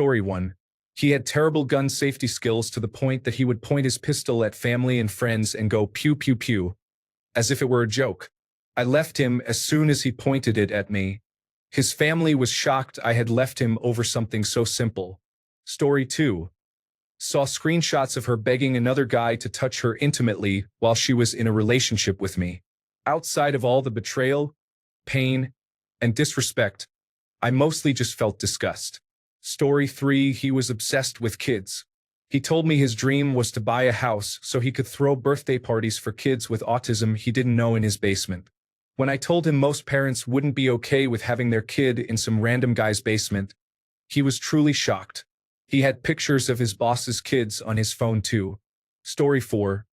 Story 1. He had terrible gun safety skills to the point that he would point his pistol at family and friends and go pew pew pew, as if it were a joke. I left him as soon as he pointed it at me. His family was shocked I had left him over something so simple. Story 2. Saw screenshots of her begging another guy to touch her intimately while she was in a relationship with me. Outside of all the betrayal, pain, and disrespect, I mostly just felt disgust. Story 3. He was obsessed with kids. He told me his dream was to buy a house so he could throw birthday parties for kids with autism he didn't know in his basement. When I told him most parents wouldn't be okay with having their kid in some random guy's basement, he was truly shocked. He had pictures of his boss's kids on his phone too. Story 4.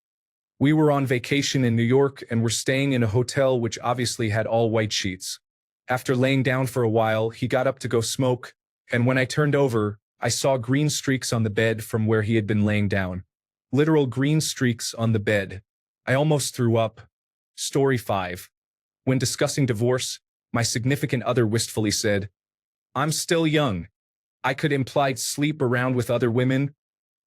We were on vacation in New York and were staying in a hotel which obviously had all white sheets. After laying down for a while, he got up to go smoke, and when I turned over, I saw green streaks on the bed from where he had been laying down. Literal green streaks on the bed. I almost threw up. Story 5. When discussing divorce, my significant other wistfully said, "I'm still young. I could implied sleep around with other women."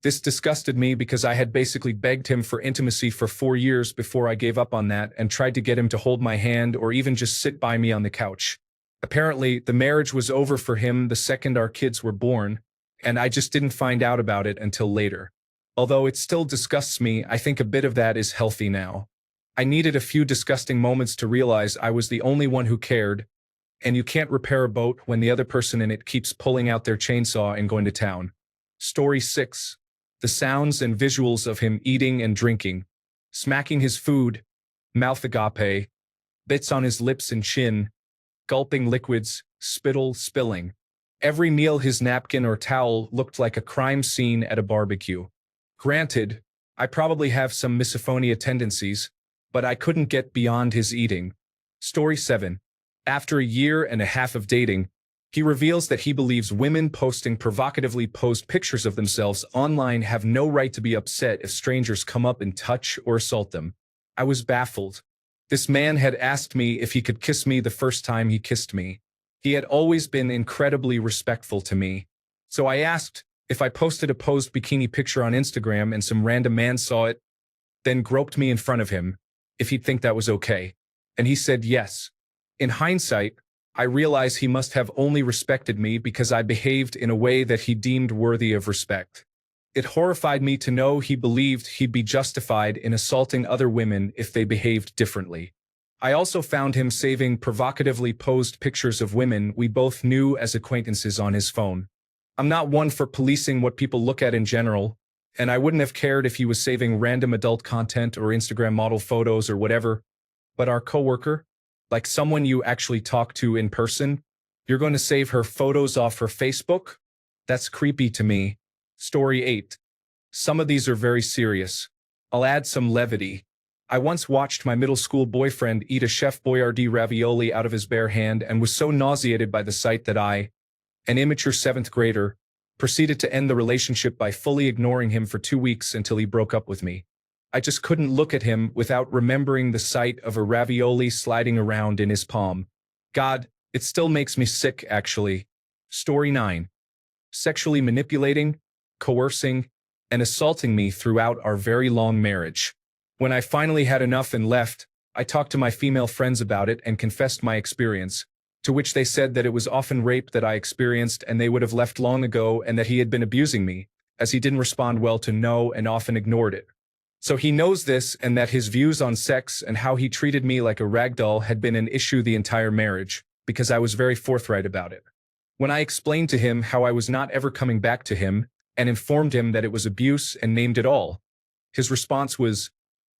This disgusted me because I had basically begged him for intimacy for 4 years before I gave up on that and tried to get him to hold my hand or even just sit by me on the couch. Apparently, the marriage was over for him the second our kids were born, and I just didn't find out about it until later. Although it still disgusts me, I think a bit of that is healthy now. I needed a few disgusting moments to realize I was the only one who cared, and you can't repair a boat when the other person in it keeps pulling out their chainsaw and going to town. Story 6. The sounds and visuals of him eating and drinking, smacking his food, mouth agape, bits on his lips and chin, gulping liquids, spittle, spilling. Every meal his napkin or towel looked like a crime scene at a barbecue. Granted, I probably have some misophonia tendencies, but I couldn't get beyond his eating. Story 7. After a year and a half of dating, he reveals that he believes women posting provocatively posed pictures of themselves online have no right to be upset if strangers come up and touch or assault them. I was baffled. This man had asked me if he could kiss me the first time he kissed me. He had always been incredibly respectful to me. So I asked if I posted a posed bikini picture on Instagram and some random man saw it, then groped me in front of him, if he'd think that was okay. And he said yes. In hindsight, I realize he must have only respected me because I behaved in a way that he deemed worthy of respect. It horrified me to know he believed he'd be justified in assaulting other women if they behaved differently. I also found him saving provocatively posed pictures of women we both knew as acquaintances on his phone. I'm not one for policing what people look at in general, and I wouldn't have cared if he was saving random adult content or Instagram model photos or whatever, but our coworker, like someone you actually talk to in person, you're going to save her photos off her Facebook? That's creepy to me. Story 8. Some of these are very serious. I'll add some levity. I once watched my middle school boyfriend eat a Chef Boyardee ravioli out of his bare hand and was so nauseated by the sight that I, an immature 7th grader, proceeded to end the relationship by fully ignoring him for 2 weeks until he broke up with me. I just couldn't look at him without remembering the sight of a ravioli sliding around in his palm. God, it still makes me sick, actually. Story 9. Sexually manipulating, coercing, and assaulting me throughout our very long marriage. When I finally had enough and left, I talked to my female friends about it and confessed my experience, to which they said that it was often rape that I experienced and they would have left long ago and that he had been abusing me, as he didn't respond well to no and often ignored it. So he knows this and that his views on sex and how he treated me like a ragdoll had been an issue the entire marriage, because I was very forthright about it. When I explained to him how I was not ever coming back to him and informed him that it was abuse and named it all, his response was,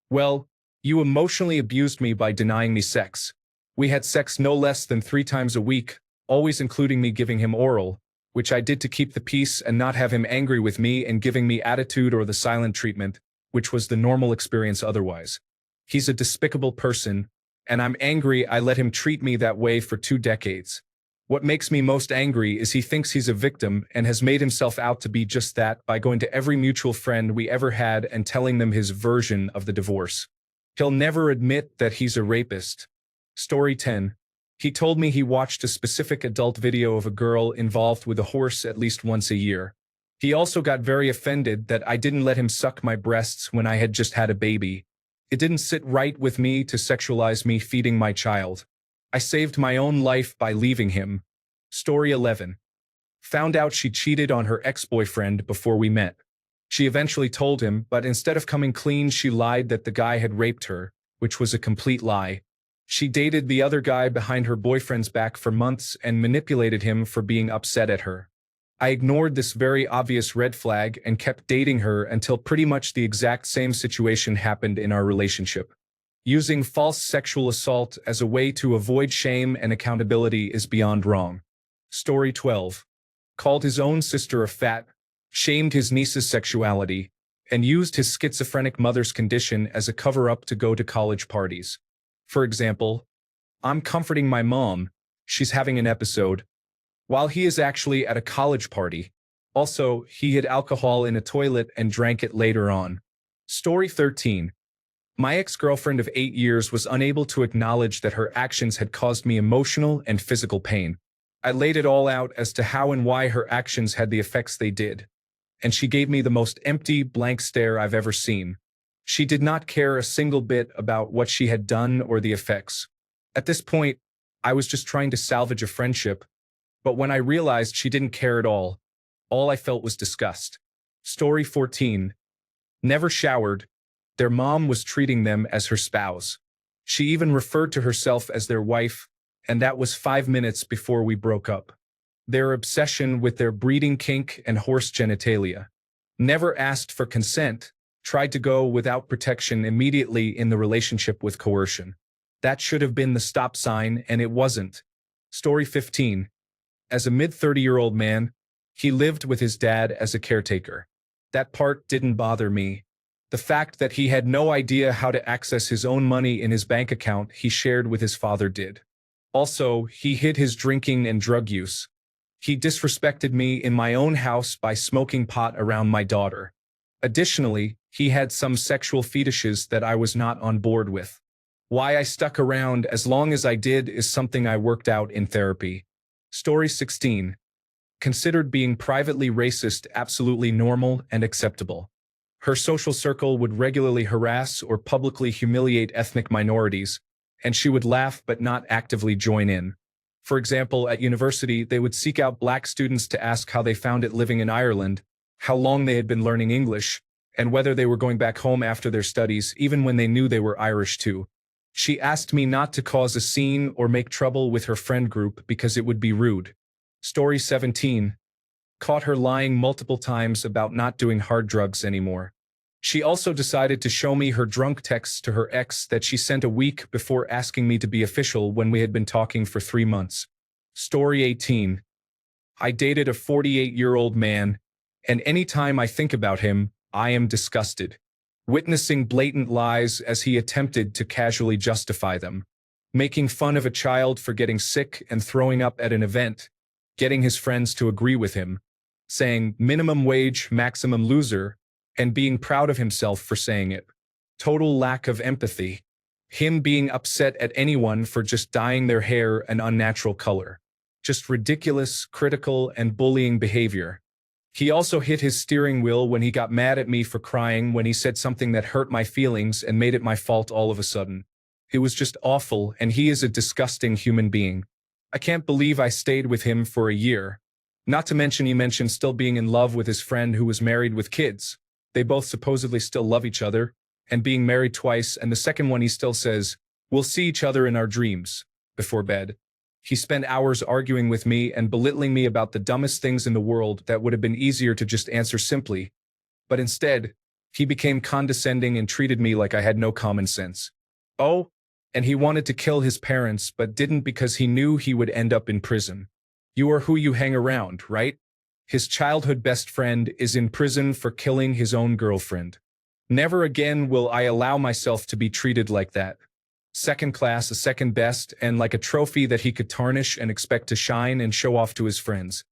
"Well, you emotionally abused me by denying me sex. We had sex no less than 3 times a week, always including me giving him oral, which I did to keep the peace and not have him angry with me and giving me attitude or the silent treatment, which was the normal experience otherwise. He's a despicable person, and I'm angry I let him treat me that way for 2 decades. What makes me most angry is he thinks he's a victim and has made himself out to be just that by going to every mutual friend we ever had and telling them his version of the divorce. He'll never admit that he's a rapist." Story 10. He told me he watched a specific adult video of a girl involved with a horse at least once a year. He also got very offended that I didn't let him suck my breasts when I had just had a baby. It didn't sit right with me to sexualize me feeding my child. I saved my own life by leaving him. Story 11. Found out she cheated on her ex-boyfriend before we met. She eventually told him, but instead of coming clean, she lied that the guy had raped her, which was a complete lie. She dated the other guy behind her boyfriend's back for months and manipulated him for being upset at her. I ignored this very obvious red flag and kept dating her until pretty much the exact same situation happened in our relationship. Using false sexual assault as a way to avoid shame and accountability is beyond wrong. Story 12. Called his own sister a fat, shamed his niece's sexuality, and used his schizophrenic mother's condition as a cover-up to go to college parties. For example, I'm comforting my mom, she's having an episode, while he is actually at a college party. Also, he hid alcohol in a toilet and drank it later on. Story 13. My ex-girlfriend of 8 years was unable to acknowledge that her actions had caused me emotional and physical pain. I laid it all out as to how and why her actions had the effects they did, and she gave me the most empty, blank stare I've ever seen. She did not care a single bit about what she had done or the effects. At this point, I was just trying to salvage a friendship, but when I realized she didn't care at all I felt was disgust. Story 14. Never showered. Their mom was treating them as her spouse. She even referred to herself as their wife, and that was 5 minutes before we broke up. Their obsession with their breeding kink and horse genitalia. Never asked for consent, tried to go without protection immediately in the relationship with coercion. That should have been the stop sign, and it wasn't. Story 15. As a mid-30-year-old man, he lived with his dad as a caretaker. That part didn't bother me. The fact that he had no idea how to access his own money in his bank account he shared with his father did. Also, he hid his drinking and drug use. He disrespected me in my own house by smoking pot around my daughter. Additionally, he had some sexual fetishes that I was not on board with. Why I stuck around as long as I did is something I worked out in therapy. Story 16. Considered being privately racist absolutely normal and acceptable. Her social circle would regularly harass or publicly humiliate ethnic minorities, and she would laugh but not actively join in. For example, at university, they would seek out black students to ask how they found it living in Ireland, how long they had been learning English, and whether they were going back home after their studies, even when they knew they were Irish too. She asked me not to cause a scene or make trouble with her friend group because it would be rude. Story 17. Caught her lying multiple times about not doing hard drugs anymore. She also decided to show me her drunk texts to her ex that she sent a week before asking me to be official when we had been talking for 3 months. Story 18. I dated a 48-year-old man, and anytime I think about him, I am disgusted. Witnessing blatant lies as he attempted to casually justify them. Making fun of a child for getting sick and throwing up at an event. Getting his friends to agree with him. Saying minimum wage, maximum loser, and being proud of himself for saying it. Total lack of empathy. Him being upset at anyone for just dyeing their hair an unnatural color. Just ridiculous, critical, and bullying behavior. He also hit his steering wheel when he got mad at me for crying when he said something that hurt my feelings and made it my fault all of a sudden. It was just awful, and he is a disgusting human being. I can't believe I stayed with him for a year. Not to mention he mentioned still being in love with his friend who was married with kids. They both supposedly still love each other, and being married twice, and the second one he still says, "We'll see each other in our dreams," before bed. He spent hours arguing with me and belittling me about the dumbest things in the world that would have been easier to just answer simply. But instead, he became condescending and treated me like I had no common sense. Oh, and he wanted to kill his parents but didn't because he knew he would end up in prison. You are who you hang around, right? His childhood best friend is in prison for killing his own girlfriend. Never again will I allow myself to be treated like that. Second class, a second best, and like a trophy that he could tarnish and expect to shine and show off to his friends.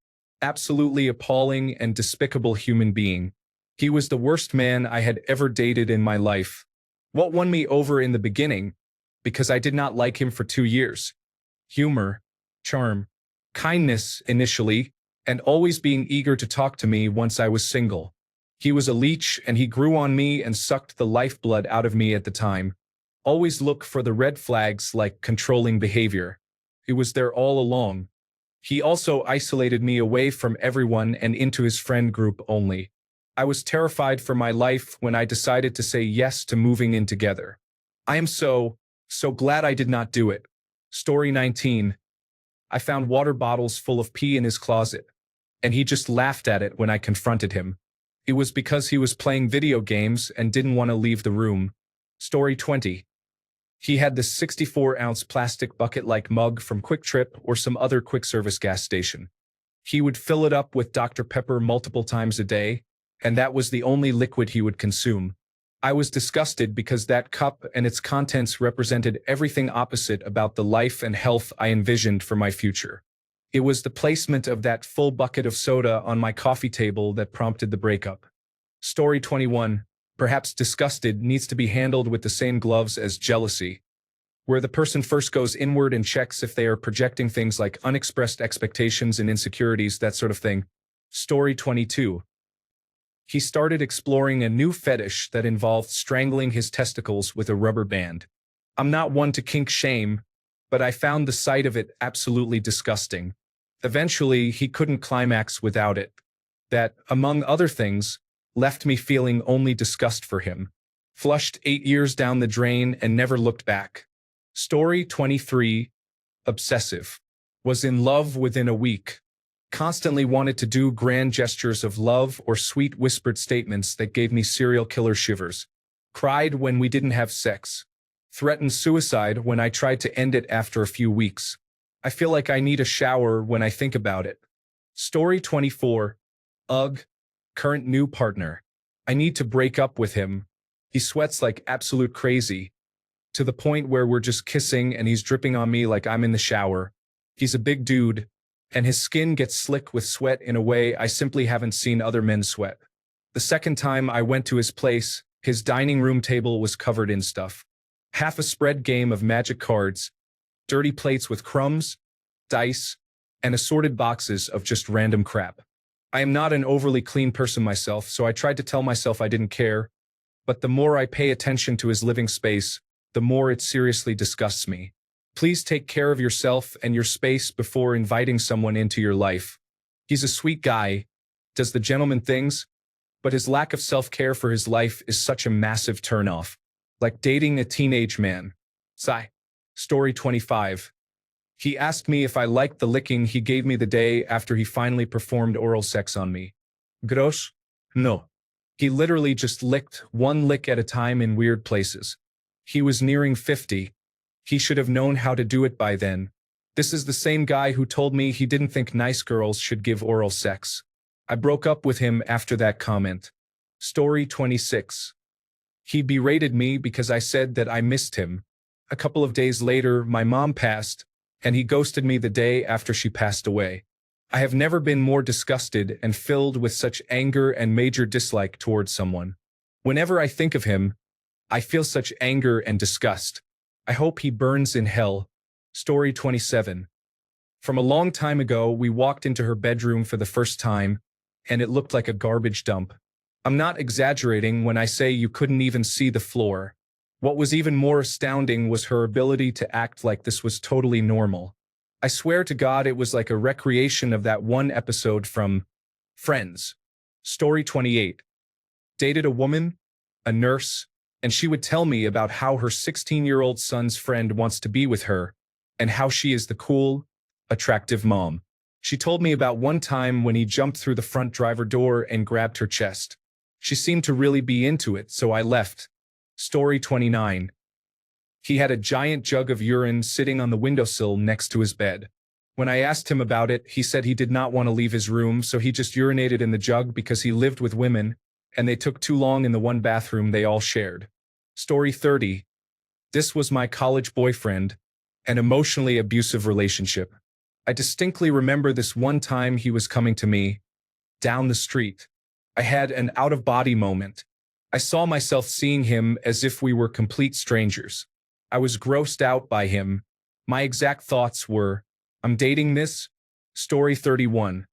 Absolutely appalling and despicable human being. He was the worst man I had ever dated in my life. What won me over in the beginning? Because I did not like him for 2 years. humor, charm, kindness initially, and always being eager to talk to me once I was single. He was a leech and he grew on me and sucked the lifeblood out of me at the time. Always look for the red flags like controlling behavior. It was there all along. He also isolated me away from everyone and into his friend group only. I was terrified for my life when I decided to say yes to moving in together. I am so glad I did not do it. Story 19. I found water bottles full of pee in his closet, and he just laughed at it when I confronted him. It was because he was playing video games and didn't want to leave the room. Story 20. He had this 64-ounce plastic bucket-like mug from Quick Trip or some other quick-service gas station. He would fill it up with Dr. Pepper multiple times a day, and that was the only liquid he would consume. I was disgusted because that cup and its contents represented everything opposite about the life and health I envisioned for my future. It was the placement of that full bucket of soda on my coffee table that prompted the breakup. Story 21. Perhaps disgusted needs to be handled with the same gloves as jealousy, where the person first goes inward and checks if they are projecting things like unexpressed expectations and insecurities, that sort of thing. Story 22. He started exploring a new fetish that involved strangling his testicles with a rubber band. I'm not one to kink shame, but I found the sight of it absolutely disgusting. Eventually, he couldn't climax without it. That, among other things, left me feeling only disgust for him. Flushed 8 years down the drain and never looked back. Story 23. Obsessive. Was in love within a week. Constantly wanted to do grand gestures of love or sweet whispered statements that gave me serial killer shivers. Cried when we didn't have sex. Threatened suicide when I tried to end it after a few weeks. I feel like I need a shower when I think about it. Story 24. Ugh. Current new partner. I need to break up with him. He sweats like absolute crazy, to the point where we're just kissing and he's dripping on me like I'm in the shower. He's a big dude, and his skin gets slick with sweat in a way I simply haven't seen other men sweat. The second time I went to his place, his dining room table was covered in stuff. Half a spread game of magic cards, dirty plates with crumbs, dice, and assorted boxes of just random crap. I am not an overly clean person myself, so I tried to tell myself I didn't care, but the more I pay attention to his living space, the more it seriously disgusts me. Please take care of yourself and your space before inviting someone into your life. He's a sweet guy, does the gentleman things, but his lack of self-care for his life is such a massive turnoff. Like dating a teenage man. Sigh. Story 25. He asked me if I liked the licking he gave me the day after he finally performed oral sex on me. Gross? No. He literally just licked one lick at a time in weird places. He was nearing 50. He should have known how to do it by then. This is the same guy who told me he didn't think nice girls should give oral sex. I broke up with him after that comment. Story 26. He berated me because I said that I missed him. A couple of days later, my mom passed, and he ghosted me the day after she passed away. I have never been more disgusted and filled with such anger and major dislike towards someone. Whenever I think of him, I feel such anger and disgust. I hope he burns in hell. Story 27. From a long time ago, we walked into her bedroom for the first time, and it looked like a garbage dump. I'm not exaggerating when I say you couldn't even see the floor. What was even more astounding was her ability to act like this was totally normal. I swear to God it was like a recreation of that one episode from Friends. Story 28. Dated a woman, a nurse, and she would tell me about how her 16-year-old son's friend wants to be with her, and how she is the cool, attractive mom. She told me about one time when he jumped through the front driver door and grabbed her chest. She seemed to really be into it, so I left. Story 29. He had a giant jug of urine sitting on the windowsill next to his bed. When I asked him about it, he said he did not want to leave his room, so he just urinated in the jug because he lived with women, and they took too long in the one bathroom they all shared. Story 30. This was my college boyfriend, an emotionally abusive relationship. I distinctly remember this one time he was coming to me, down the street. I had an out-of-body moment. I saw myself seeing him as if we were complete strangers. I was grossed out by him, My exact thoughts were, I'm dating this? Story 31.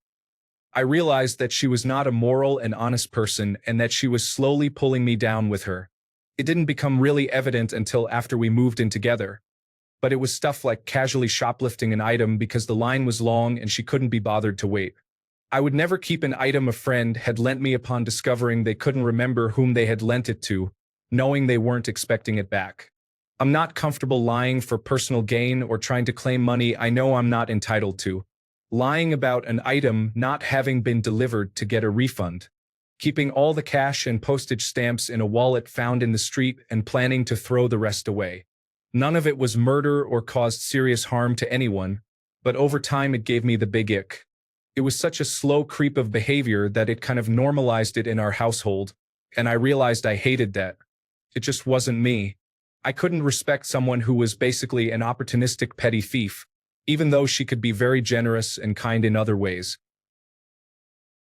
I realized that she was not a moral and honest person and that she was slowly pulling me down with her. It didn't become really evident until after we moved in together. But it was stuff like casually shoplifting an item because the line was long and she couldn't be bothered to wait. I would never keep an item a friend had lent me upon discovering they couldn't remember whom they had lent it to, knowing they weren't expecting it back. I'm not comfortable lying for personal gain or trying to claim money I know I'm not entitled to. Lying about an item not having been delivered to get a refund. Keeping all the cash and postage stamps in a wallet found in the street and planning to throw the rest away. None of it was murder or caused serious harm to anyone, but over time it gave me the big ick. It was such a slow creep of behavior that it kind of normalized it in our household, and I realized I hated that. It just wasn't me. I couldn't respect someone who was basically an opportunistic petty thief, even though she could be very generous and kind in other ways.